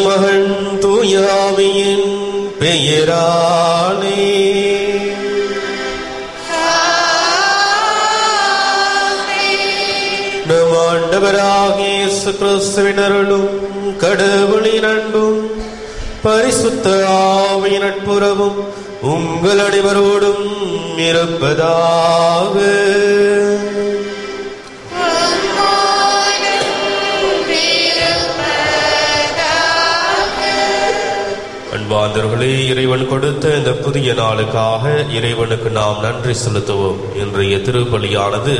மகன் தூய ஆவியின் பெயராலே. நம் ஆண்டவராகிய இயேசு கிறிஸ்துவின் அருளும் கடவுளின் அன்பும் பரிசுத்த ஆவியின் நட்புறவும் உங்கள் அனைவரோடும் இருப்பதாக. அன்பார்ந்தவர்களே, இறைவன் கொடுத்த இந்த புதிய நாளுக்காக இறைவனுக்கு நாம் நன்றி செலுத்துவோம். இன்றைய திருப்பலியானது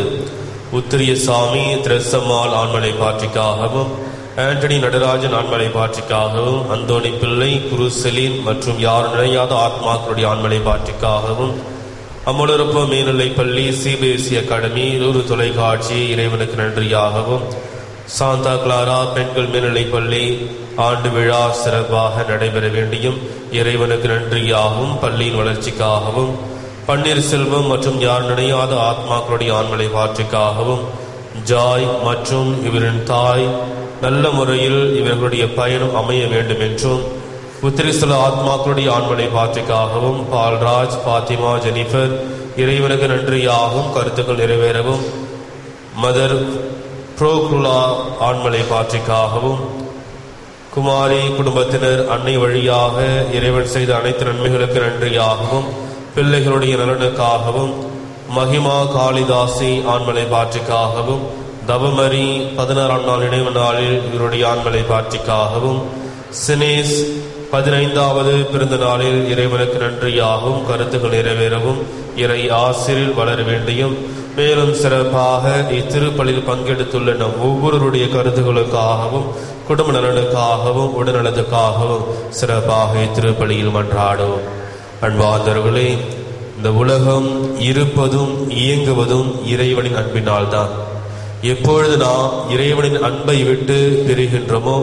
உத்திரியசாமி திரசம்மாள் ஆண்மலை பாற்றிக்காகவும், ஆண்டனி நடராஜன் ஆண்மலை பாற்றிக்காகவும், அந்தோணி பிள்ளை, குருசெலின் மற்றும் யார் நினையாத ஆத்மாக்களுடைய ஆண்மலை பாற்றிக்காகவும், அம்முலருப்ப மேல்நிலை பள்ளி, சிபிஎஸ்இ அகாடமி, ஒரு தொலைக்காட்சி இறைவனுக்கு நன்றியாகவும், சாந்தா கிளாரா பெண்கள் மேல்நிலை பள்ளி ஆண்டு விழா சிறப்பாக நடைபெற வேண்டியும் இறைவனுக்கு நன்றியாகவும், பள்ளியின் வளர்ச்சிக்காகவும், பன்னீர் செல்வம் மற்றும் யார் நினையாத ஆத்மாக்களுடைய ஆண்மலை பாற்றிக்காகவும், ஜாய் மற்றும் இவரின் தாய் நல்ல முறையில் இவர்களுடைய பயணம் அமைய வேண்டும் என்றும், உத்திரிசல ஆத்மாக்களுடைய ஆண்மலை பாற்றிக்காகவும், பால்ராஜ், பாத்திமா, ஜெனிஃபர் இறைவனுக்கு நன்றியாகவும் கருத்துக்கள் நிறைவேறவும், மதர் புரோகுலா ஆண்மலை பாற்றிக்காகவும், குமாரி குடும்பத்தினர் அன்னை வழியாக இறைவன் செய்த அனைத்து நன்மைகளுக்கு நன்றியாகவும், பிள்ளைகளுடைய நலனுக்காகவும், மகிமா காளிதாசி ஆண்மலை பாற்றிக்காகவும், தவமரி 16ஆம் நாள் நினைவு நாளில் இவருடைய ஆண்மலை பாற்றிக்காகவும், சினேஸ் 15வது பிறந்த நாளில் இறைவனுக்கு நன்றியாகவும் கருத்துக்கள் நிறைவேறவும் இறை ஆசிரியில் வளர வேண்டியும், மேலும் சிறப்பாக இத்திருப்பலில் பங்கெடுத்துள்ள நம் ஒவ்வொருவருடைய கருத்துக்களுக்காகவும், குடும்ப நலனுக்காகவும், உடல்நலத்துக்காகவும் சிறப்பாக இத்திருப்பலியில் மன்றாடும். அன்பார்ந்தவர்களே, இந்த உலகம் இருப்பதும் இயங்குவதும் இறைவனின் அன்பினால் தான். எப்பொழுது நாம் இறைவனின் அன்பை விட்டு பிரிகின்றோமோ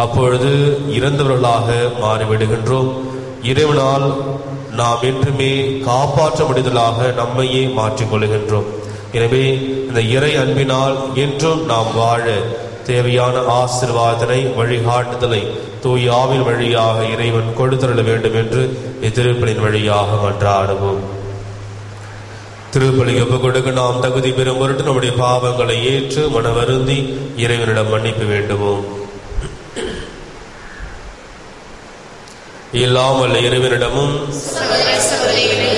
அப்பொழுது இறந்தவர்களாக மாறிவிடுகின்றோம். இறைவனால் நாம் என்றுமே காப்பாற்ற முடிதலாக நம்மையே மாற்றிக்கொள்கின்றோம். எனவே இந்த இறை அன்பினால் என்றும் நாம் வாழ தேவையான ஆசீர்வாதனை, வழிகாட்டுதலை தூய ஆவின் வழியாக இறைவன் கொடுத்தருள வேண்டும் என்று இத்திருப்பலின் வழியாக மன்றாடுவோம். திருப்பலி ஒப்புக் கொடுக்க நாம் தகுதி பெறும் பொருட்டு நம்முடைய பாவங்களை ஏற்று மனவருந்தி இறைவனிடம் மன்னிப்பு வேண்டுவோம். இல்லாமல் இறைவனிடமும் சகோதர சகோதரிகளே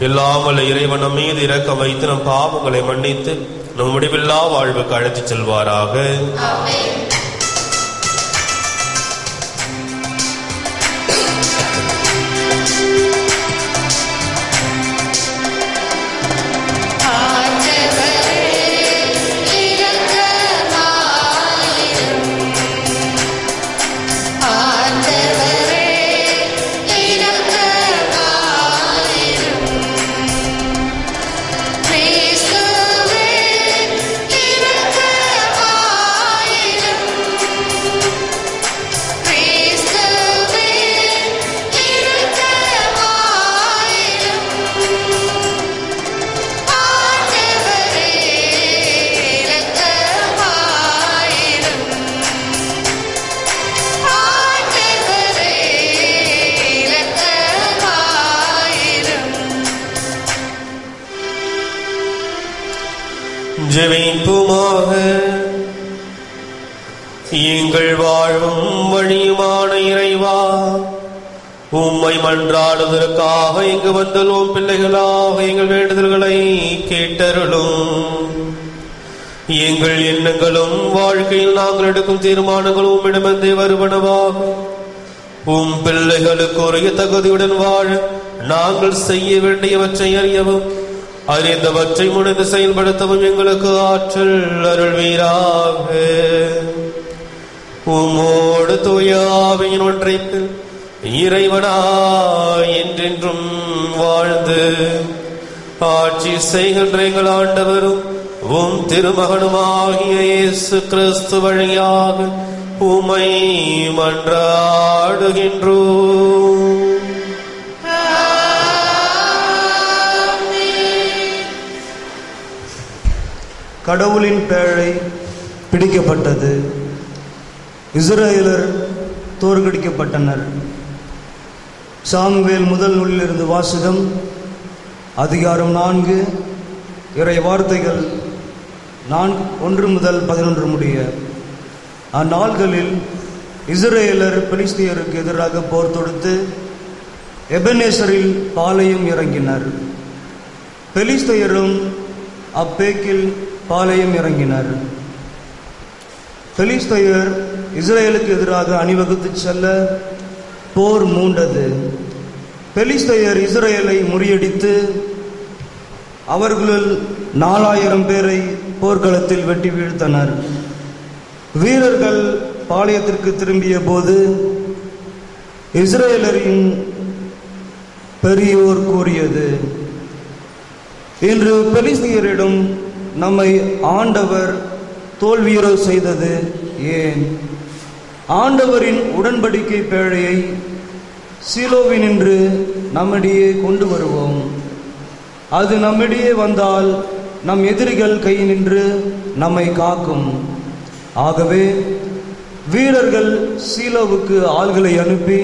இல்லாமல் இறைவன் நம் மீது இரக்கம் வைத்து நம் பாவங்களை மன்னித்து நம் முடிவில்லா வாழ்வுக்கு அழைத்துச் செல்வாராக. ஜெபிப்போமாக. எங்கள் வாழ்வும் வழியுமான இறைவா, உம்மை மன்றாடுவதற்காக இங்கு வந்துள்ளோம் பிள்ளைகளாக எங்கள் வேண்டுதல்களை கேட்டருளும். எங்கள் எண்ணங்களும் வாழ்க்கையில் நாங்கள் எடுக்கும் தீர்மானங்களும் உம்மிடமிருந்தே வருவனவாக. உம் பிள்ளைகளுக்கு உரிய தகுதியுடன் வாழ நாங்கள் செய்ய வேண்டியவற்றை அறியவும் அறிந்தவற்றை முனைந்து செயல்படுத்தவும் எங்களுக்கு ஆற்றல் அருள்வீராக. உம்மோடு தூய ஆவியின் ஒன்றைப்பில் இறைவனாய் என்றென்றும் வாழ்ந்து ஆட்சி செய்கின்ற எங்கள் ஆண்டவரும் உம் திருமகனுமாகிய இயேசு கிறிஸ்து வழியாக உம்மை மன்றாடுகின்றோம். கடவுளின் பேழை பிடிக்கப்பட்டது. இஸ்ரவேலர் தோற்கடிக்கப்பட்டனர். சாமுவேல் முதல் நூலிலிருந்து வாசகம். அதிகாரம் 4. இறை வார்த்தைகள் 1 முதல் 11 முடிய. அந்நாள்களில் இஸ்ரவேலர் பெலிஸ்தியருக்கு எதிராக போர் தொடுத்து எபெனேசரில் பாளையம் இறங்கினர். பெலிஸ்தியரும் அப்பேக்கில் பாளையம் இறங்கினர். பெலிஸ்தியர் இஸ்ரேலுக்கு எதிராக அணிவகுத்து செல்ல போர் மூண்டது. பெலிஸ்தியர் இஸ்ரேலை முறியடித்து அவர்களுள் 4000 பேரை போர்க்களத்தில் வெட்டி வீழ்த்தனர். வீரர்கள் பாளையத்திற்கு திரும்பிய போது இஸ்ரேலரின் பெரியோர் கூறியது, இன்று பெலிஸ்தியரிடம் நம்மை ஆண்டவர் தோல்வியுற செய்தது ஏன்? ஆண்டவரின் உடன்படிக்கை பேழையை சீலோவினின்று நம்மிடையே கொண்டு வருவோம். அது நம்மிடையே வந்தால் நம் எதிரிகள் கை நின்று நம்மை காக்கும். ஆகவே வீரர்கள் சீலோவுக்கு ஆள்களை அனுப்பி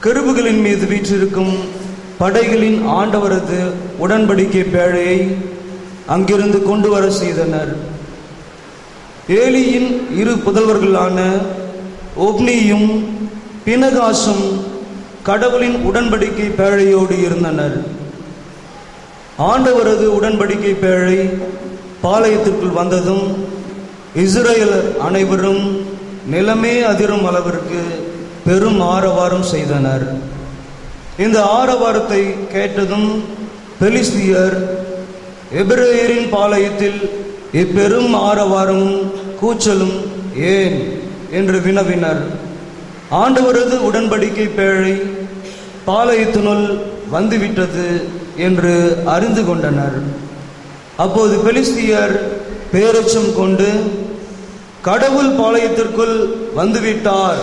கெருபுகளின் மீது வீற்றிருக்கும் படைகளின் ஆண்டவரது உடன்படிக்கை பேழையை அங்கிருந்து கொண்டு வர செய்தனர். ஏலியின் 2 புதல்வர்களான ஒப்னியும் பினகாசும் கடவுளின் உடன்படிக்கை பேழையோடு இருந்தனர். ஆண்டவரது உடன்படிக்கை பேழை பாளையத்திற்குள் வந்ததும் இஸ்ரேலர் அனைவரும் நிலமே அதிரும் அளவிற்கு பெரும் ஆரவாரம் செய்தனர். இந்த ஆரவாரத்தை கேட்டதும் பெலிஸ்தியர் எபிரேயரின் பாளையத்தில் இப்பெரும் ஆரவாரமும் கூச்சலும் ஏன் என்று வினவினர். ஆண்டவரது உடன்படிக்கை பேழை பாளையத்தினுள் வந்துவிட்டது என்று அறிந்து கொண்டனர். அப்போது பெலிஸ்தியர் பேரச்சம் கொண்டு, கடவுள் பாளையத்திற்குள் வந்துவிட்டார்,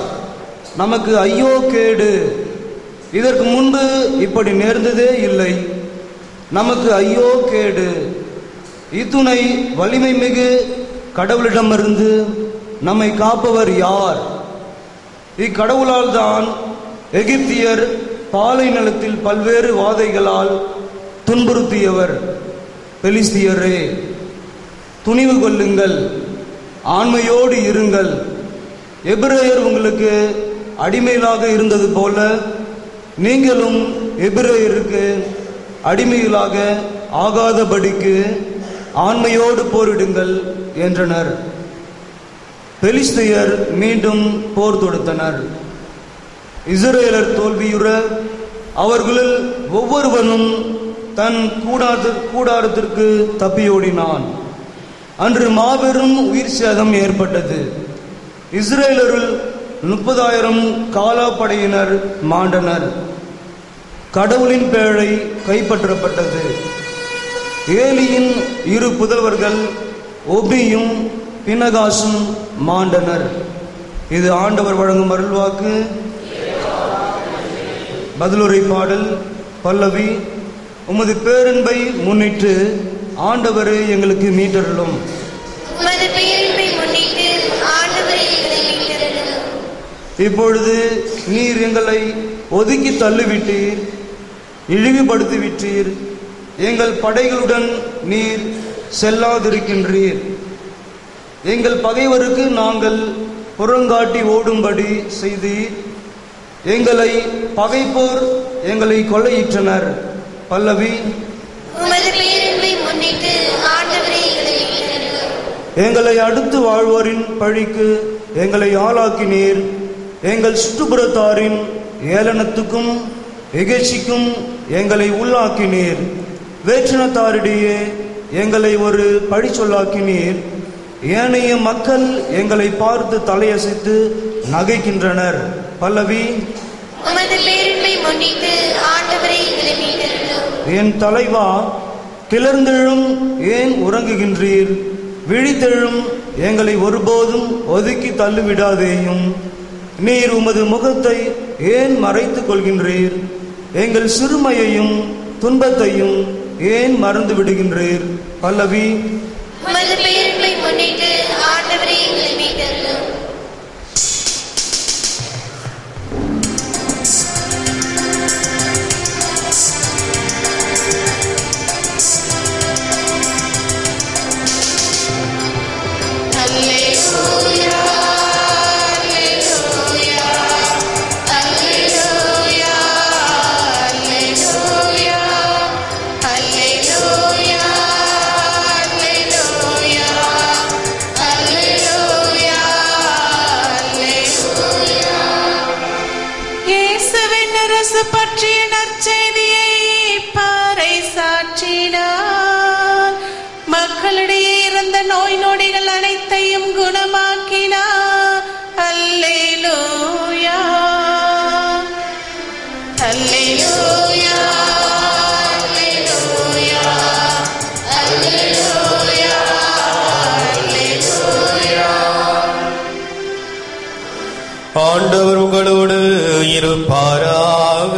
நமக்கு ஐயோ கேடு, இதற்கு முன்பு இப்படி நேர்ந்ததே இல்லை, நமக்கு ஐயோ கேடு, இத்துணை வலிமை மிகு கடவுளிடமிருந்து நம்மை காப்பவர் யார்? இக்கடவுளால் தான் எகிப்தியர் பாலை நிலத்தில் பல்வேறு வாதைகளால் துன்புறுத்தியவர். பெலிஸ்தியரே, துணிவு கொள்ளுங்கள், ஆண்மையோடு இருங்கள். எபிரேயர் உங்களுக்கு அடிமைகளாக இருந்தது போல நீங்களும் எபிரேயருக்கு அடிமைகளாக ஆகாதபடிக்கு ஆண்மையோடு போரிடுங்கள் என்றனர். பெலிஸ்தியர் மீண்டும் போர் தொடுத்தனர். இஸ்ரேலர் தோல்வியுற அவர்களில் ஒவ்வொருவனும் தன் கூடாரத்திற்கு தப்பியோடினான். அன்று மாபெரும் உயிர் சேதம் ஏற்பட்டது. இஸ்ரேலருள் 30,000 காலாப்படையினர் மாண்டனர். கடவுளின் பேழை கைப்பற்றப்பட்டது. ஏலியின் 2 புதல்வர்கள் ஒப்னியும் பினகாசும் மாண்டனர். இது ஆண்டவர் வழங்கும் அருள்வாக்கு. பதிலுரை பாடல் பல்லவி. உமது பேரன்பை முன்னிட்டு ஆண்டவரே எங்களுக்கு மீட்டருளும். இப்பொழுது நீர் எங்களை ஒதுக்கி தள்ளிவிட்டீர், இழிவுபடுத்திவிட்டீர். எங்கள் படைகளுடன் நீர் செல்லாதிருக்கின்றீர். எங்கள் பகைவருக்கு நாங்கள் புறங்காட்டி ஓடும்படி செய்தீர். எங்களை பகைப்போர் எங்களை கொள்ளையிட்டனர். பல்லவி. எங்களை அடுத்து வாழ்வோரின் பழிக்கு எங்களை ஆளாக்கினீர். எங்கள் சுற்றுப்புறத்தாரின் ஏளனத்துக்கும் இகழ்ச்சிக்கும் எங்களை உள்ளாக்கினீர். வேற்றினத்தாரிடையே எங்களை ஒரு பழி சொல்லாக்கினீர். ஏனைய மக்கள் எங்களை பார்த்து தலையசைத்து நகைக்கின்றனர். பல்லவி. உமது பேரின்மை முன்னிட்டு ஆண்டவரை எங்களை மீட்டருளும். என் தலைவா, கிளர்ந்தெழும், ஏன் உறங்குகின்றீர்? விழித்தெழும், எங்களை ஒருபோதும் ஒதுக்கி தள்ளிவிடாதேயும். நீர் உமது முகத்தை ஏன் மறைத்துக் கொள்கின்றீர்? எங்கள் சிறுமையையும் துன்பத்தையும் ஏன் மறந்து விடுகின்றீர்? பல்லவி. உமது பேரின்மை முன்னிட்டு ஆண்டவரை எங்களை மீட்டருளும். பற்றிய நற்செய்தியை பறைசாற்றினார். மக்களிடையே இருந்த நோய் நொடிகள் அனைத்தையும் குணமாக்கினார். அல்லேலூயா, அல்லேலூயா, அல்லேலூயா, அல்லேலூயா, அல்லேலூயா. ஆண்டவர் உங்களோடு இருப்பாராக.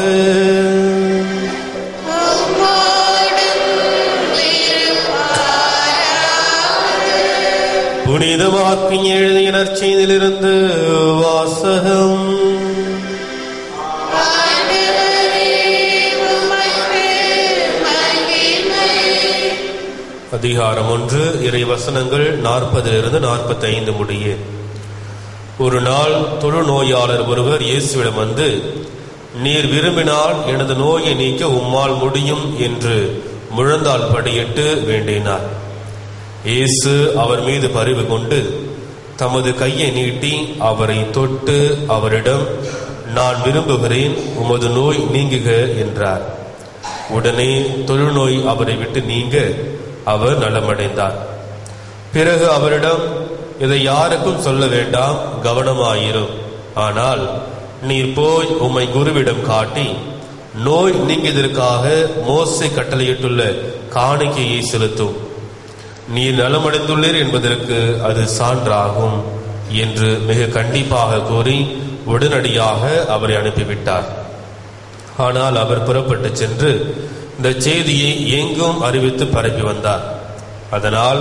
புனிதமாக்கி எழுதிய நற்செய்தியிலிருந்து வாசகம். அதிகாரம் 1, இறை வசனங்கள் 40 - 45 முடிய. ஒரு நாள் தொழுநோயாளர் ஒருவர் இயேசுவிடம் வந்து, நீர் விரும்பினால் எனது நோயை நீக்க உம்மால் முடியும் என்று முழந்தாள் படியிட்டு வேண்டினார். இயேசு அவர் மீது பரிவு கொண்டு தமது கையை நீட்டி அவரை தொட்டு அவரிடம், நான் விரும்புகிறேன், உமது நோய் நீங்குக என்றார். உடனே தொழுநோய் அவரை விட்டு நீங்க அவர் நலமடைந்தார். பிறகு அவரிடம், இதை யாருக்கும் சொல்ல வேண்டாம், கவனமாயிரும். ஆனால் நீர் போய் உம்மை குருவிடம் காட்டி நோய் நீங்கியதற்காக மோசே கட்டளையிட்டுள்ள காணிக்கையை செலுத்தும். நீர் நலமடைந்துள்ளீர் என்பதற்கு அது சான்றாகும் என்று மிக கண்டிப்பாக கூறி உடனடியாக அவரை அனுப்பிவிட்டார். ஆனால் அவர் புறப்பட்டு சென்று இந்த செய்தியை எங்கும் அறிவித்து பரப்பி வந்தார். அதனால்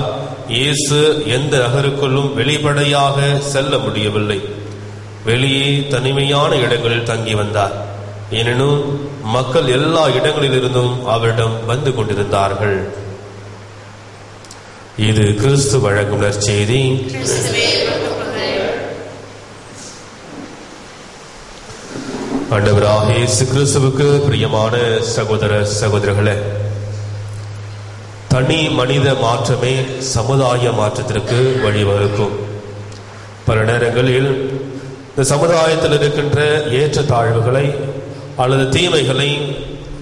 இயேசு எந்த நகருக்குள்ளும் வெளிப்படையாக செல்ல முடியவில்லை. வெளியே தனிமையான இடங்களில் தங்கி வந்தார். எனினும் மக்கள் எல்லா இடங்களிலிருந்தும் அவரிடம் வந்து கொண்டிருந்தார்கள். இது கிறிஸ்து வழங்கும் நற்செய்தி. ஆண்டவராக இயேசு கிறிஸ்துவுக்கு பிரியமான சகோதர சகோதரர்களே, தனி மனித மாற்றமே சமுதாய மாற்றத்திற்கு வழிவகுக்கும். பல நேரங்களில் இந்த சமுதாயத்தில் இருக்கின்ற ஏற்றத்தாழ்வுகளை அல்லது தீமைகளை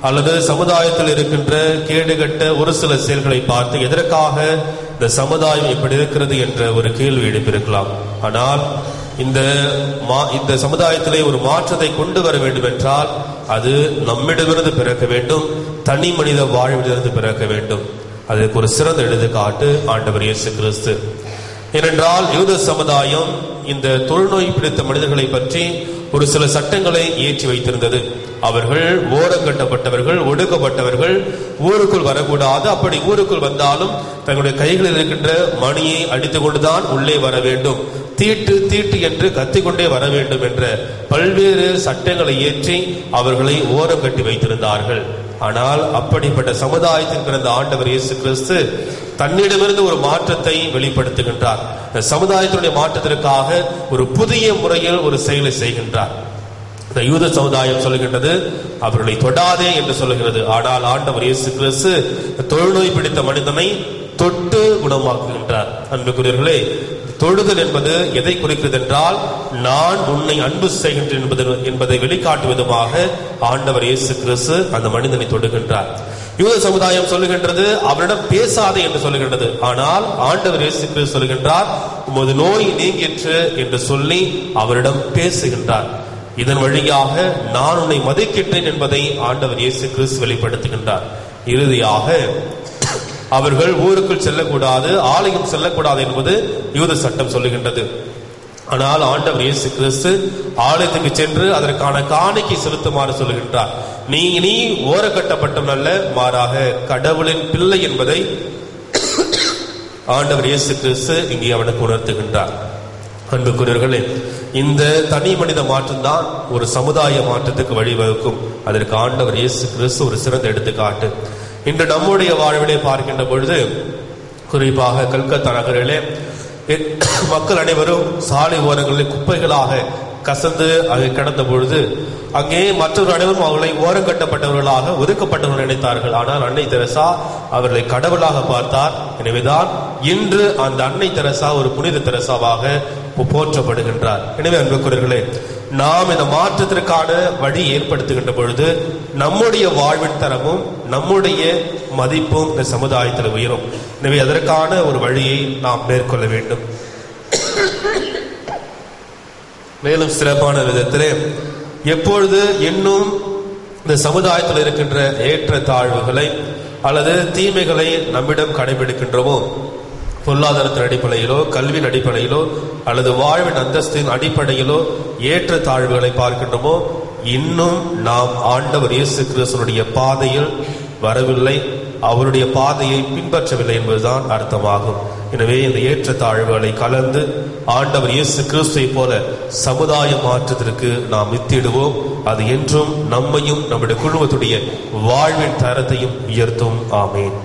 அல்லது சமுதாயத்தில் இருக்கின்ற கேடுகட்ட ஒரு சில செயல்களை பார்த்து எதற்காக இந்த சமுதாயம் இப்படி இருக்கிறது என்ற ஒரு கேள்வி எழுப்பியிருக்கலாம். ஆனால் இந்த சமுதாயத்திலே ஒரு மாற்றத்தை கொண்டு வர வேண்டும் என்றால் அது நம்மிடமிருந்து பிறக்க வேண்டும், தனி மனித வாழ்விலிருந்து பிறக்க வேண்டும். அதற்கு ஒரு சிறந்த எடுத்துக்காட்டு ஆண்டவர் இயேசு கிறிஸ்து. ஏனென்றால் யூத சமுதாயம் இந்த தொழுநோய் பிடித்த மனிதர்களை பற்றி ஒரு சில சட்டங்களை ஏற்றி வைத்திருந்தது. அவர்கள் ஓரங்கட்டப்பட்டவர்கள், ஒடுக்கப்பட்டவர்கள், ஊருக்குள் வரக்கூடாது. அப்படி ஊருக்குள் வந்தாலும் தங்களுடைய கைகளில் இருக்கின்ற மணியை அடித்துக் கொண்டுதான் உள்ளே வர வேண்டும், தீட்டு தீட்டு என்று கத்திக்கொண்டே வர வேண்டும் என்ற பல்வேறு சட்டங்களை ஏற்றி அவர்களை ஓரம் கட்டி வைத்திருந்தார்கள். ஆனால் அப்படிப்பட்ட சமுதாயத்தில் பிறந்த ஆண்டவர் இயேசு கிறிஸ்து தன்னிடமிருந்து ஒரு மாற்றத்தை வெளிப்படுத்துகின்றார். சமுதாயத்தினுடைய மாற்றத்திற்காக ஒரு புதிய முறையில் ஒரு செயலை செய்கின்றார். இந்த யூத சமுதாயம் சொல்லுகின்றது அவர்களை தொடாதே என்று சொல்லுகிறது. ஆனால் ஆண்டவர் இயேசு கிறிஸ்து தொழுநோய் பிடித்த மனிதனை தொட்டு குணமாக்குகின்றார். அன்புக்குரியவர்களே, தொழுதல் என்பது எதை குறிக்கிறது என்றால், நான் உன்னை அன்பு செய்கின்றேன் என்பதை வெளிக்காட்டும் விதமாக ஆண்டவர் இயேசு கிறிஸ்து அந்த மனிதனை தொடுகின்றார். யூத சமுதாயம் சொல்லுகின்றது அவரிடம் பேசாதே என்று சொல்லுகின்றது. ஆனால் ஆண்டவர் இயேசு கிறிஸ்து சொல்லுகின்றார், உமது நோய் நீங்கிற்று என்று சொல்லி அவரிடம் பேசுகின்றார். இதன் வழியாக நான் உன்னை மதிக்கின்றேன் என்பதை ஆண்டவர் இயேசு கிறிஸ்து வெளிப்படுத்துகின்றார். இறுதியாக அவர்கள் ஊருக்குள் செல்லக்கூடாது, ஆலயம் செல்லக்கூடாது என்பது யூத சட்டம் சொல்லுகின்றது. ஆனால் ஆண்டவர் இயேசு கிறிஸ்து ஆலயத்துக்கு சென்று அதற்கான காணிக்கை செலுத்துமாறு சொல்லுகின்றார். நீ ஓரக்கட்டப்பட்டவன் அல்ல, மாறாக கடவுளின் பிள்ளை என்பதை ஆண்டவர் இயேசு கிறிஸ்து இங்கே அவனுக்கு உணர்த்துகின்றார். அன்புக்குரியவர்களே, இந்த தனி மனித மாற்றம்தான் ஒரு சமுதாய மாற்றத்துக்கு வழிவகுக்கும். அதற்கு ஆண்டவர் இயேசு கிறிஸ்து ஒரு சிறந்த எடுத்துக்காட்டு. இன்று நம்முடைய வாழ்விலே பார்க்கின்ற பொழுது, குறிப்பாக கல்கத்தா நகரிலே மக்கள் அனைவரும் சாலை ஓரங்களில் குப்பைகளாக கசந்து அங்கே கிடந்த பொழுது அங்கே மற்றவர்கள் அனைவரும் அவர்களை ஓரங்கட்டப்பட்டவர்களாக ஒதுக்கப்பட்டவர்கள் நினைத்தார்கள். ஆனால் அன்னை தெரசா அவர்களை கடவுளாக பார்த்தார். எனவேதான் இன்று அந்த அன்னை தெரசா ஒரு புனித தெரசாவாக போற்றப்படுகின்றார். எனவே அன்புக்குரியவர்களே, நாம் இந்த மாற்றத்திற்கான வழி ஏற்படுத்துகின்ற பொழுது நம்முடைய வாழ்வின் தரமும் நம்முடைய மதிப்பும் இந்த சமுதாயத்தில் உயரும். எனவே அதற்கான ஒரு வழியை நாம் மேற்கொள்ள வேண்டும். மேலும் சிறப்பான விதத்திலே எப்பொழுது இன்னும் இந்த சமுதாயத்தில் இருக்கின்ற ஏற்ற தாழ்வுகளை அல்லது தீமைகளை நம்மிடம் கடைபிடிக்கின்றோமோ, பொருளாதாரத்தின் அடிப்படையிலோ, கல்வியின் அடிப்படையிலோ அல்லது வாழ்வின் அந்தஸ்தின் அடிப்படையிலோ ஏற்ற தாழ்வுகளை பார்க்கின்றோமோ, இன்னும் நாம் ஆண்டவர் இயேசு கிறிஸ்துவினுடைய பாதையில் வரவில்லை, அவருடைய பாதையை பின்பற்றவில்லை என்பதுதான் அர்த்தமாகும். எனவே இந்த ஏற்ற தாழ்வுகளை கலந்து ஆண்டவர் இயேசு கிறிஸ்துவை போல சமுதாய மாற்றத்திற்கு நாம் வித்திடுவோம். அது என்றும் நம்மையும் நம்முடைய குடும்பத்துடைய வாழ்வின் தரத்தையும் உயர்த்தும். ஆமென்.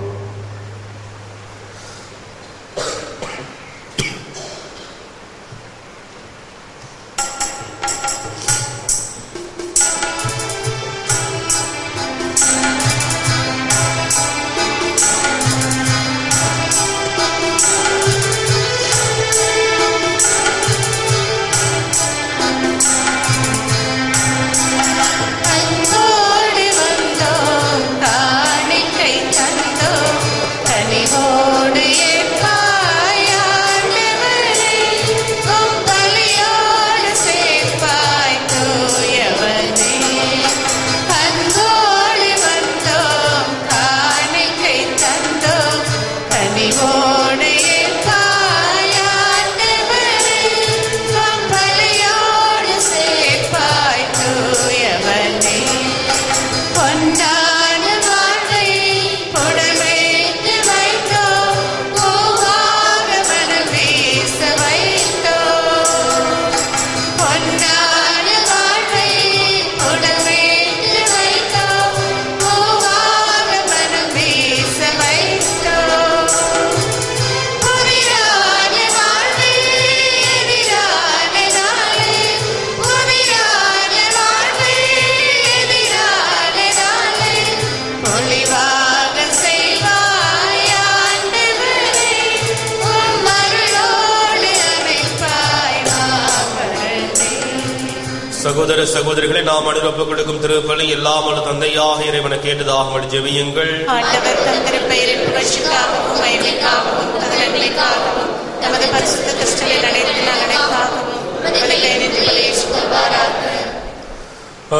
சகோதர சகோதரிகளை, நாம் அனுப்ப கொடுக்கும் திருப்பலி எல்லாம் தந்தையாக இறைவனை கேட்டதாக ஜெபியுங்கள். ஆண்டவர் தந்திர பெயரின் புகழ்ச்சிக்காகவும் மகிமைக்காகவும் கதனங்களுக்காகவும் நமது பரிசுத்த கிறிஸ்துவின் நடைக்காகவும்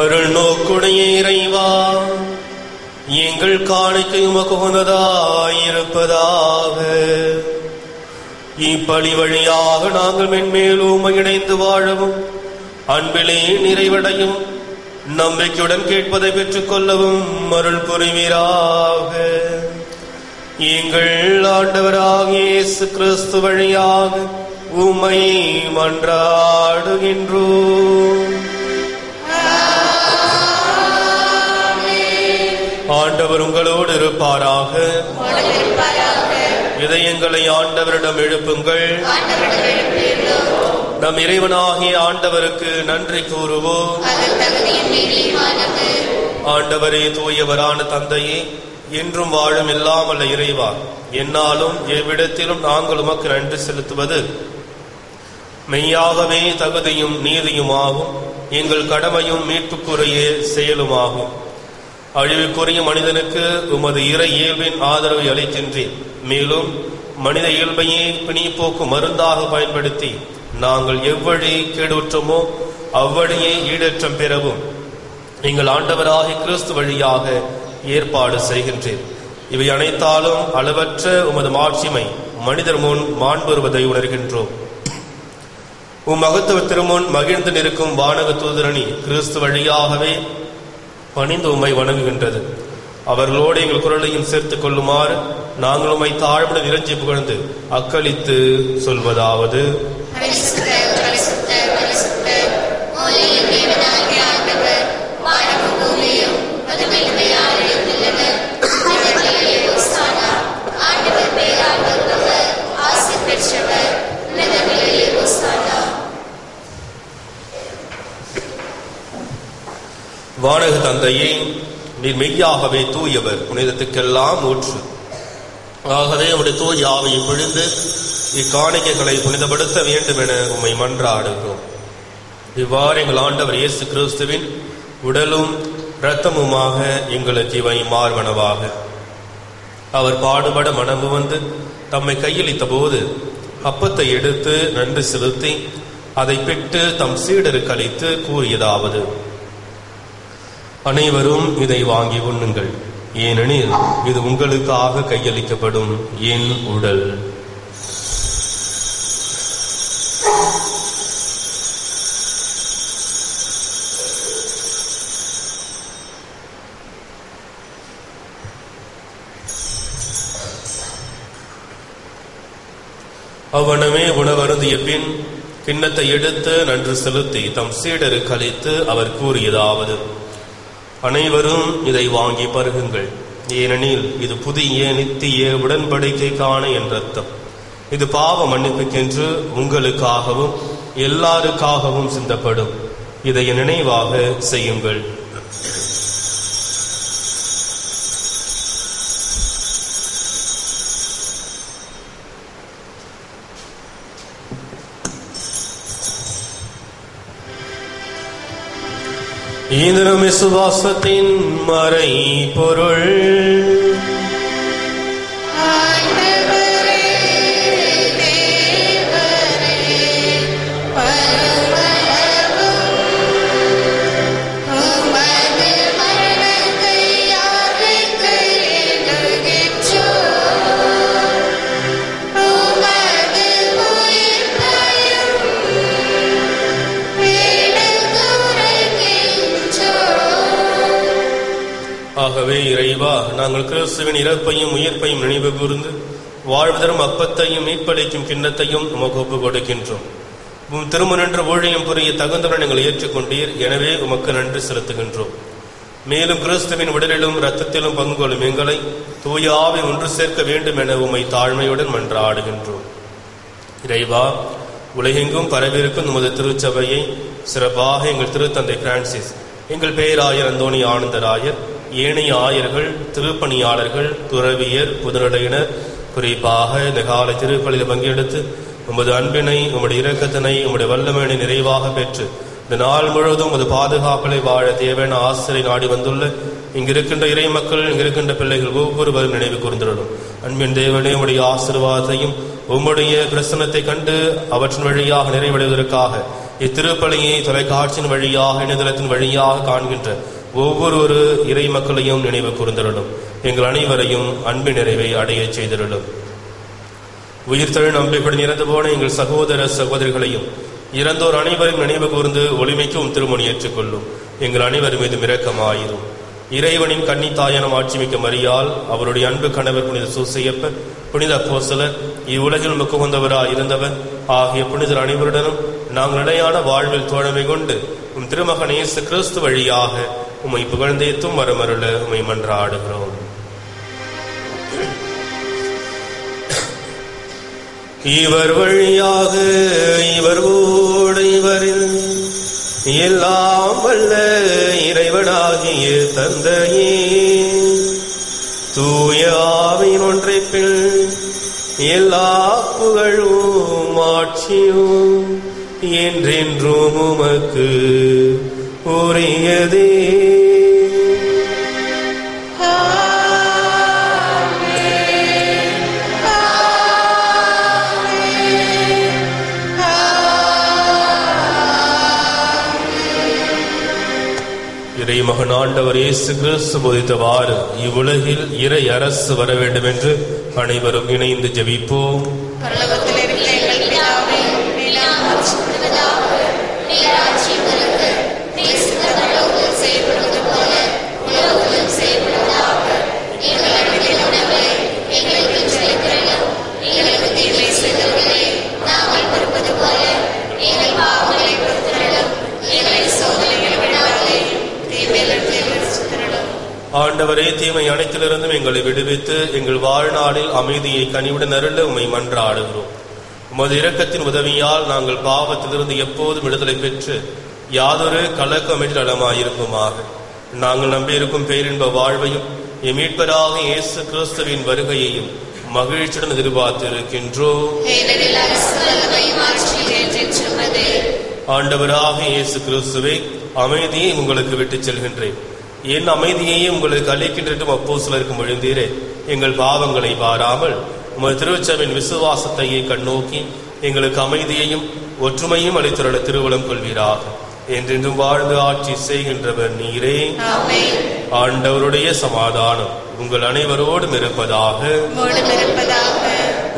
அருள் நோக்குடைய இறைவா, எங்கள் காணிக்கை உமக்கு உகந்ததாயிருப்பதாக. இப்பலி வழியாக நாங்கள் மென்மேலும் உம்மை இணைந்து வாழவும் அன்பிலே நிறைவடையும் நம்பிக்கையுடன் கேட்பதை பெற்றுக் கொள்ளவும் அருள் புரிவீராக. எங்கள் ஆண்டவராகிய இயேசு கிறிஸ்து வழியாக உம்மை மன்றாடுகின்றோம். ஆண்டவர் உங்களோடு இருப்பாராக. இதயங்களை ஆண்டவரிடம் எழுப்புங்கள். நம் இறைவனாகிய ஆண்டவருக்கு நன்றி கூறுவோம். ஆண்டவரே, தூயவரான தந்தையே, என்றும் வாழும் இல்லாமல்ல இறைவா, என்னாலும் எவ்விடத்திலும் நாங்கள் உமக்கு நன்றி செலுத்துவது மெய்யாகவே தகுதியும் நீதியுமாகும், எங்கள் கடமையும் மீட்புக்குரிய செயலுமாகும். அழிவுக்குரிய மனிதனுக்கு உமது இறை இயல்பின் ஆதரவை அளிக்கின்றேன். மேலும் மனித இயல்பையே பிணிப்போக்கு மருந்தாக பயன்படுத்தி நாங்கள் எவ்வழி கேடுற்றோமோ அவ்வழியே ஈடேற்றம் பெறவும் நீங்கள் ஆண்டவராகிய கிறிஸ்து வழியாக ஏற்பாடு செய்கின்றேன். இவை அனைத்தாலும் அளவற்ற உமது மாட்சிமை மனிதர் முன் மாண்புறுவதை உணர்கின்றோம். மகத்துவ திருமுன் மகிழ்ந்து நிற்கும் வானக தூதரணி கிறிஸ்து வழியாகவே பணிந்து உம்மை வணங்குகின்றது. அவர்களோடு எங்கள் குரலையும் சேர்த்துக் கொள்ளுமாறு நாங்கள் உம்மை தாழ்வுடன் இறைஞ்சி புகழ்ந்து அக்களித்து சொல்வதாவது: வானக தந்தையே, நீர் மெய்யாகவே தூயவர், புனிதத்துக்கெல்லாம் ஊற்று. ஆகவே உடைய தூய ஆவியை பொழிந்து இக்காணிக்கைகளை புனிதப்படுத்த வேண்டும் என உம்மை மன்றாடுகிறோம். இவ்வாறு எங்கள் ஆண்டவர் இயேசு கிறிஸ்துவின் உடலும் இரத்தமுமாக எங்களுக்கு இவை மார்பனவாக. அவர் பாடுபட மனமு வந்து தம்மை கையளித்த போது அப்பத்தை எடுத்து நன்றி செலுத்தி அதை பெற்று தம் சீடருக்கு அளித்து கூறியதாவது: அனைவரும் இதை வாங்கி உண்ணுங்கள், ஏனெனில் இது உங்களுக்காக கையளிக்கப்படும் என் உடல். அவ்வனமே உணவருந்திய பின் கிண்ணத்தை எடுத்து நன்றி செலுத்தி தம் சீடருக்கு அளித்து அவர் கூறியதாவது: அனைவரும் இதை வாங்கி பருகுங்கள், ஏனெனில் இது புதிய நித்திய உடன்படிக்கைக்கான என் இரத்தம். இது பாவ மன்னிப்புக்கென்று உங்களுக்காகவும் எல்லாருக்காகவும் சிந்தப்படும். இதை நினைவாக செய்யுங்கள். ஈந்திரம் விசுவாசத்தின் மறை பொருள். ஆகவே இறைவா, நாங்கள் கிறிஸ்துவின் இறப்பையும் உயிர்ப்பையும் நினைவு கூர்ந்து வாழ்வதரும் அப்பத்தையும் மீட்பளிக்கும் கிண்ணத்தையும் உமக்கு ஒப்புக் கொடுக்கின்றோம். உம் திருமணன்ற ஊழியம் புரிய தகுந்தவரை நீங்கள் ஏற்றுக்கொண்டீர். எனவே உமக்கு நன்றி செலுத்துகின்றோம். மேலும் கிறிஸ்துவின் உடலிலும் இரத்தத்திலும் பங்கு கொள்ளும் எங்களை தூய ஆவி ஒன்று சேர்க்க வேண்டும் என உம்மை தாழ்மையுடன் மன்றாடுகின்றோம். இறைவா, உலகெங்கும் பரவிருக்கும் உமது திருச்சபையை சிறப்பாக எங்கள் திருத்தந்தை பிரான்சிஸ், எங்கள் பேராயர் அந்தோணி ஆனந்தராயர், ஏனைய ஆயர்கள், திருப்பணியாளர்கள், துறவியர், புதுநிலையினர், குறிப்பாக இந்த கால திருப்பலியில் பங்கெடுத்து உமது அன்பினை, உம்முடைய இரக்கத்தினை, உம்முடைய வல்லமையினை நிறைவாக பெற்று இந்த நாள் முழுவதும் உமது பாதுகாப்பலை வாழ தேவையான ஆசிரியர் நாடி வந்துள்ள இங்கிருக்கின்ற இறை மக்கள், இங்கிருக்கின்ற பிள்ளைகள் ஒவ்வொருவரும் நினைவு கூர்ந்துள்ளோம். அன்பின் தேவனே, உம்முடைய ஆசீர்வாதத்தையும் உம்முடைய பிரசன்னத்தை கண்டு அவற்றின் வழியாக நிறைவடைவதற்காக இத்திருப்பலியை தொலைக்காட்சியின் வழியாக, இணையதளத்தின் வழியாக காண்கின்ற ஒவ்வொரு இறை மக்களையும் நினைவு கூர்ந்தருளும். எங்கள் அனைவரையும் அன்பின் நிறைவை அடைய செய்திருளும். உயிர்த்தெழு நம்பிக்கையுடன் இறந்து போன எங்கள் சகோதர சகோதரிகளையும் இறந்தோர் அனைவரையும் நினைவு கூர்ந்து ஒளிமைக்கும் திருமணி ஏற்றுக்கொள்ளும். எங்கள் அனைவர் மீதும் இரக்கமாயிரும். இறைவனின் கன்னித்தாயான மாட்சிமிக்க மரியாள், அவருடைய அன்பு கணவர் புனித சூசையப்பர், புனித அப்போஸ்தலர், இவ்வுலகில் முக்குவந்தவராய் இருந்தவர் ஆகிய புனிதர் அனைவருடனும் நாங்கள் நிலையான வாழ்வில் தோழமை கொண்டு உம் திருமகன் இயேசு கிறிஸ்து வழியாக உம்மை புகழ்ந்தேத்தும் வரமருள உம்மை மன்றாடுகிறோம். இவர் வழியாக, இவர் ஓடு, இவரில் எல்லாம் வல்ல இறைவனாகிய தந்தையே, தூய ஆவியின் ஒன்றைப்பில் எல்லா புகழும் ஆட்சியும் என்றென்றும் உமக்கு உரியதே. மகன் ஆண்டவர் இயேசு கிறிஸ்து போதித்தவாறு இவ்வுலகில் இறை அரசு வர வேண்டும் என்று அனைவரும் இணைந்து ஜெபிப்போம். பரலோகத்தில் இருக்கிற எங்கள் பிதாவே, மேலாம் ஆட்சிப்படுவதாக, நீர் ராஜ்யம் வருக, நீர் சித்தம் பரலோகத்தில் செய்யப்படுவது போல உலகத்திலும் செய்யப்படுவதாக. எங்கள் அன்றாட உணவை எங்களுக்கு இன்று அளிக்கிறோம். எங்களுக்கு தீமை செய்தவர்களே நாங்கள் பொறுப்பது போல எங்கள் பாவங்களை பொறுத்தருளும். எங்களை சோதனையில் விடாதேயும், தீமையிலிருந்து எங்களை ரட்சித்தருளும். ஆண்டவரே, தீமை அனைத்திலிருந்தும் எங்களை விடுவித்து எங்கள் வாழ்நாளில் அமைதியை கனிவுடன் அருள உம்மை மன்றாடுகிறோம். உமது இரக்கத்தின் உதவியால் நாங்கள் பாவத்திலிருந்து எப்போதும் விடுதலை பெற்று யாதொரு கலக்கமின்றி நலமாயிருக்குமாக. நாங்கள் நம்பியிருக்கும் பேரின்ப வாழ்வையும் எம் மீட்பராக இயேசு கிறிஸ்துவின் வருகையையும் மகிழ்ச்சியுடன் எதிர்பார்த்திருக்கின்றோம். ஏனெனில் அரசு வல்லமையும் ஆட்சியும் என்றென்றும் உமதே. ஆண்டவராக இயேசு கிறிஸ்துவே, அமைதியை உங்களுக்கு விட்டுச் செல்கின்றேன், என் அமைதியையும் உங்களுக்கு அளிக்கின்றேன் அப்போஸ்தலருக்கு மொழிந்தீரே. எங்கள் பாவங்களை பாராமல் உமது திருச்சபையின் விசுவாசத்தையே கண்ணோக்கி எங்களுக்கு அமைதியையும் ஒற்றுமையும் அளித்துள்ள திருவுளம் கொள்வீராக. என்றென்றும் வாழ்ந்து ஆட்சி செய்கின்றவர் நீரே. ஆமென். ஆண்டவருடைய சமாதானம் உங்கள் அனைவரோடும் இருப்பதாக. உம்மோடும் இருப்பதாக.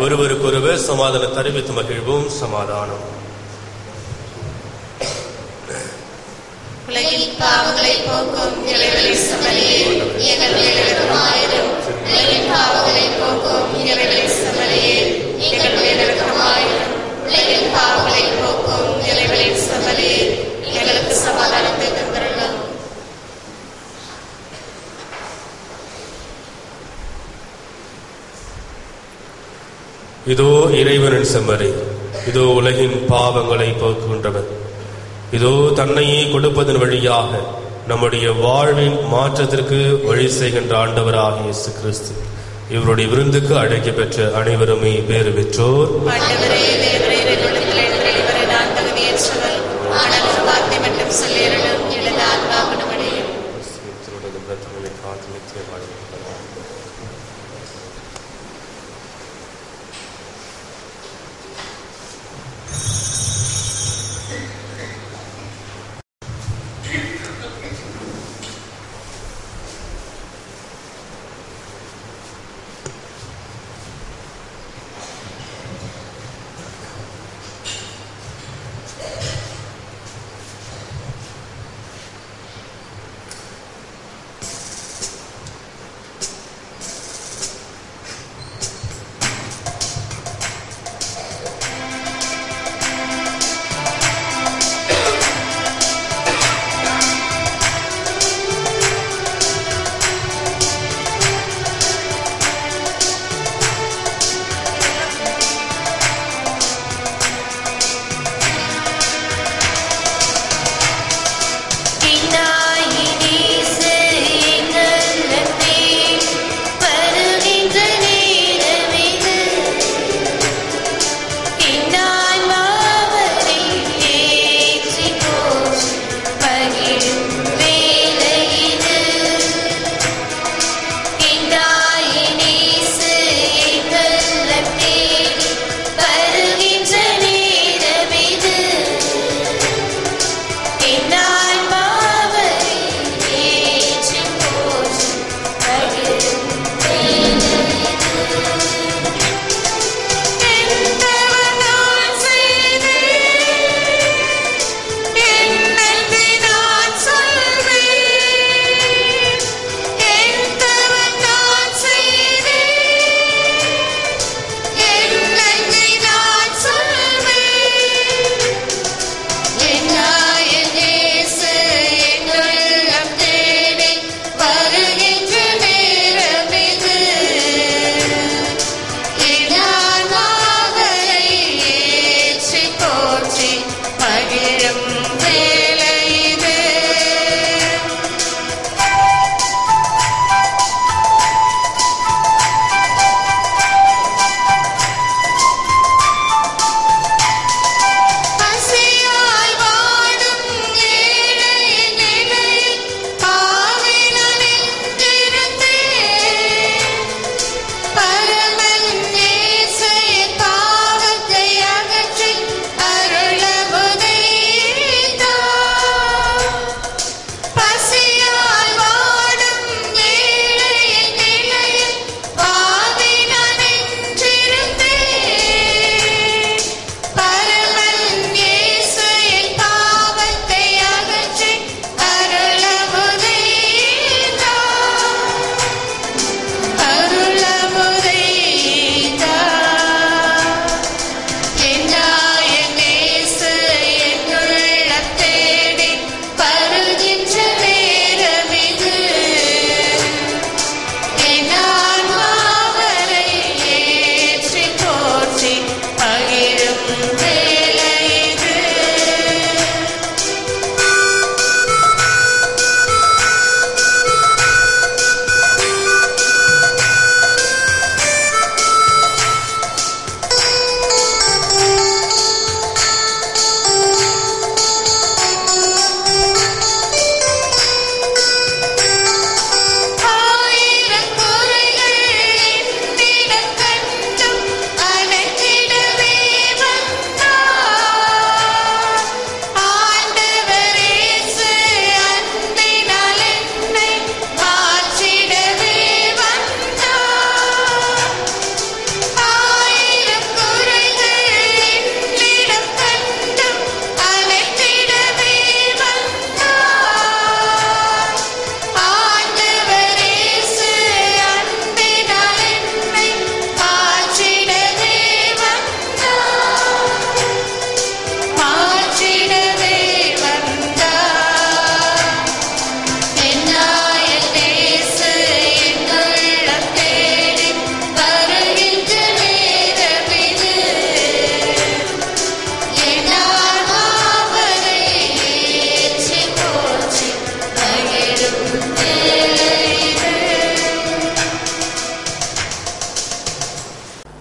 ஒருவருக்கொருவர் சமாதானம் தெரிவித்து மகிழ்வோம். சமாதானம். உலகின் பாவங்களை போக்கும் இறைவனின் சமரியே எங்கள் மேல் இரக்கமாயிரும். உலகின் பாவங்களை போக்கும் இறைவனின் சமரியே எங்கள் மேல் இரக்கமாயிரும். உலகின் பாவங்களை போக்கும் இறைவனின் சமரியே எங்களுக்கு சமாதானத்தை தந்தருளும். இதோ இறைவனின் செம்மறி, இதோ உலகின் பாவங்களை போக்குகின்றவர், இதோ தன்னையே கொடுப்பதன் வழியாக நம்முடைய வாழ்வின் மாற்றத்திற்கு வழி செய்கின்ற ஆண்டவராக இயேசு கிறிஸ்து. இவருடைய விருந்துக்கு அழைக்க பெற்ற அனைவருமே பேறு பெற்றோர். ஆண்டவரே, தேவரே, என்னுடைய இவரை நான் தகுதியற்றவர். ஆனால் ஒரு வார்த்தை மட்டும் சொல்லியருளும், எனது ஆத்மா குணமடையும்.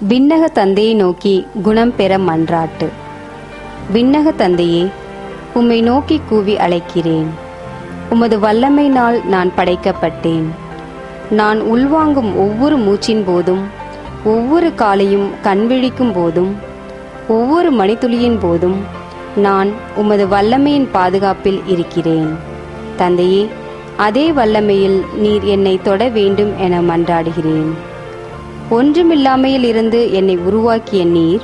விண்ணக தந்தையை நோக்கி குணம் பெற மன்றாட்டு. விண்ணக தந்தையே, உம்மை நோக்கி கூவி அழைக்கிறேன். உமது வல்லமையினால் நான் படைக்கப்பட்டேன். நான் உள்வாங்கும் ஒவ்வொரு மூச்சின் போதும், ஒவ்வொரு காலையும் கண்விழிக்கும் போதும், ஒவ்வொரு மணித்துளியின் போதும் நான் உமது வல்லமையின் பாதுகாப்பில் இருக்கிறேன். தந்தையே, அதே வல்லமையில் நீர் என்னை தொட வேண்டும் என மன்றாடுகிறேன். ஒன்றுமில்லாமையில் இருந்து என்னை உருவாக்கிய நீர்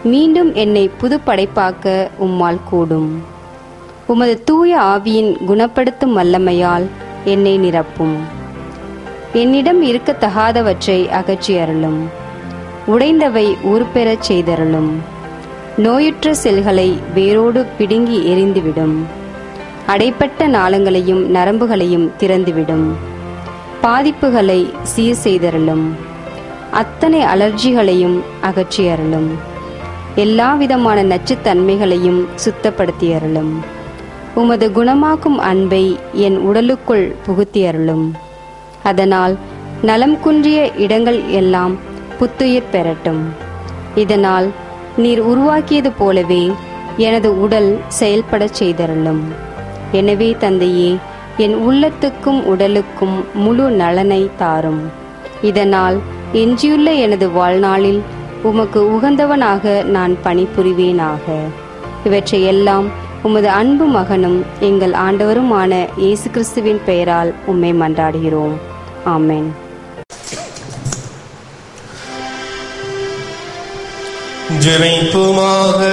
மீண்டும் என்னை புது படைப்பாக்க உம்மால் கூடும். உமது தூய ஆவியின் குணப்படுத்தும் வல்லமையால் என்னை நிரப்பும். என்னிடம் இருக்கத்தகாதவற்றை அகற்றி அருளும். உடைந்தவை உருப்பெறச் செய்தருளும். நோயுற்ற செல்களை வேரோடு பிடுங்கி எறிந்துவிடும். அடைப்பட்ட நாளங்களையும் நரம்புகளையும் திறந்துவிடும். பாதிப்புகளை சீர் செய்தருளும். அத்தனை அலர்ஜிகளையும் அகற்றி அருளும். எல்லாவிதமான நச்சுத்தன்மைகளையும் சுத்தப்படுத்தி அருளும். உமது குணமாக்கும் அன்பை என் உடலுக்குள் புகுத்தி அருளும். அதனால் நலம் குன்றிய இடங்கள் எல்லாம் புத்துயிர் பெறட்டும். இதனால் நீர் உருவாக்கியது போலவே எனது உடல் செயல்படச் செய்தருளும். எனவே தந்தையே, என் உள்ளத்துக்கும் உடலுக்கும் முழு நலனை தாரும். இதனால் எஞ்சியுள்ள எனது வாழ்நாளில் உமக்கு உகந்தவனாக நான் பணிபுரிவேனாக. இவற்றையெல்லாம் உமது அன்பு மகனும் எங்கள் ஆண்டவருமான இயேசு கிறிஸ்துவின் பெயரால் உம்மை மன்றாடுகிறோம். ஆமென். ஜெபிப்புமாக.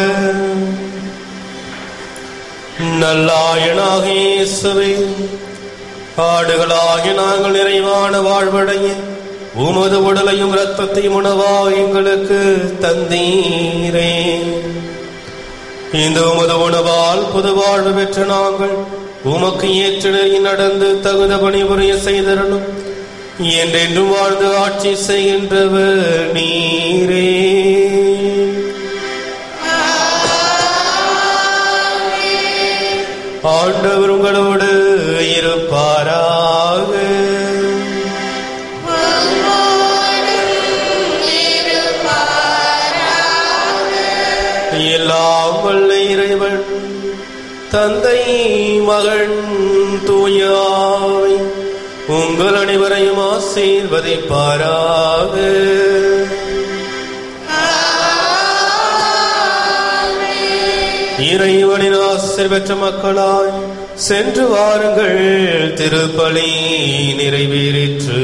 நல்லாயனாக இயேசுவே, ஆடுகளாகிய நாங்கள் நிறைவான வாழ்வடைய உமது உடலையும் இரத்தத்தையும் உணவாக எங்களுக்கு தந்தீரே. இந்த உமது உணவால் புது வாழ்வு பெற்ற நாங்கள் உமக்கு ஏற்ற நெறியில் நடந்து தகுந்த பணிபுரிய செய்தரணும். என்றென்றும் வாழ்ந்து ஆட்சி செய்கின்றவர் நீரே. ஆண்டவர் உங்களோடு இருப்பாராக. எல்லாம் வல்ல இறைவன் தந்தை, மகன், தூய ஆவி உங்கள் அனைவரையும் ஆசீர்வதிப்பாராக. இறைவனின் ஆசீர் பெற்ற மக்களாய் சென்று வாருங்கள். திருப்பலி நிறைவேறிற்று.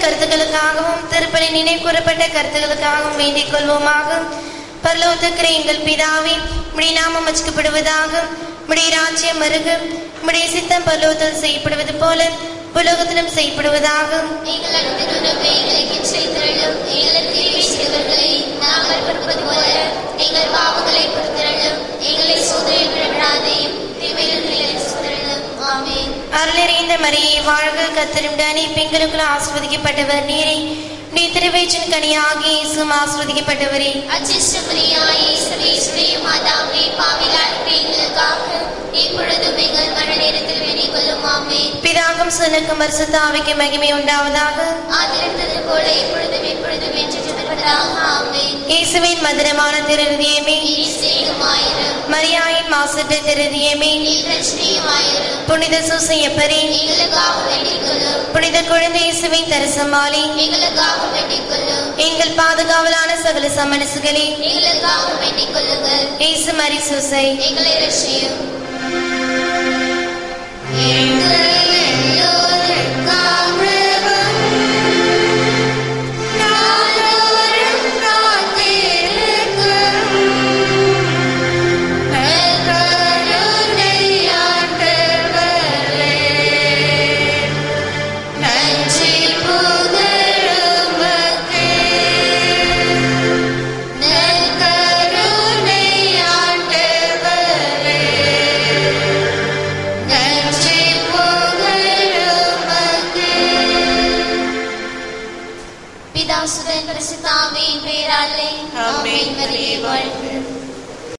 கருத்துக்களுக்காகவும் திருப்பலி நினைவு கூறப்பட்ட கருத்துக்களுக்காகவும் வேண்டிக் கொள்வோமாக. பரலோகத்திற்கிற எங்கள் பிதாவே, உம்முடைய நாமம் அர்ச்சிக்கப்படுவதாக, உம்முடைய ராஜ்யம் வருக, உம்முடைய சித்தம் பரலோகத்தில் செய்யப்படுவது போல உலகத்திலும் செய்யப்படுவதாக. எங்கள் அன்பின் உணவை எங்களுக்கு செய்திருளும். எங்களுக்கு செய்தவர்களை நாங்கள் பொறுப்பது போல எங்கள் பாவங்களை பொறுத்திருளும். எங்களை சோதனையில் விடாதேயும் தீமையிலிருந்து எங்களை சுதந்திரளும். ஆமென். அருள் நிறைந்த மரியே வாழ்க, கர்த்தர் உம்முடனே, பெண்களுக்குள் ஆசீர்வதிக்கப்பட்டவர் நீரே. உம்முடைய திருவயிற்றின் கனியாகிய இயேசுவும் ஆசீர்வதிக்கப்பட்டவரே. அச்சிஷ்ட மரியாயே, இயேசுவே மாதாவே, பாவிகளான எங்களுக்காக இப்பொழுதும் எங்கள் மரண நேரத்தில் வேண்டிக் கொள்ளும். ஆமென். பிதாக்கும் சுதனுக்கும் பரிசுத்த ஆவிக்கும் மகிமை உண்டாவதாக. ஆதிருந்தது போல இப்பொழுதும் எப்பொழுதும் என்று ஜெபப்பதாக. ஆமென். இயேசுவின் மதுரமான திருஹிருதயமே, ஈஸ்வரியுமாயிரும். மரியாயின் மாசற்ற திருஹிருதயமே, இரட்சணியுமாயிரும். புனித சூசையப்பரே, எங்களுக்காக வேண்டிக் கொள்ளும். புனித குழந்தை இயேசுவின் தரிசமாளி, எங்களுக்காக வேண்டிக் கொள்ளும். எங்கள் பாதுகாவலான சகல சமணசுகளே, எங்களுக்காக வேண்டிக் கொள்ளுங்கள். இயேசு மரி சூசை, எங்களை இரட்சியும். பிதா சுதன் பரிசுத்த ஆவியின் பெயராலே. ஆமென். மரியே வாழ்க.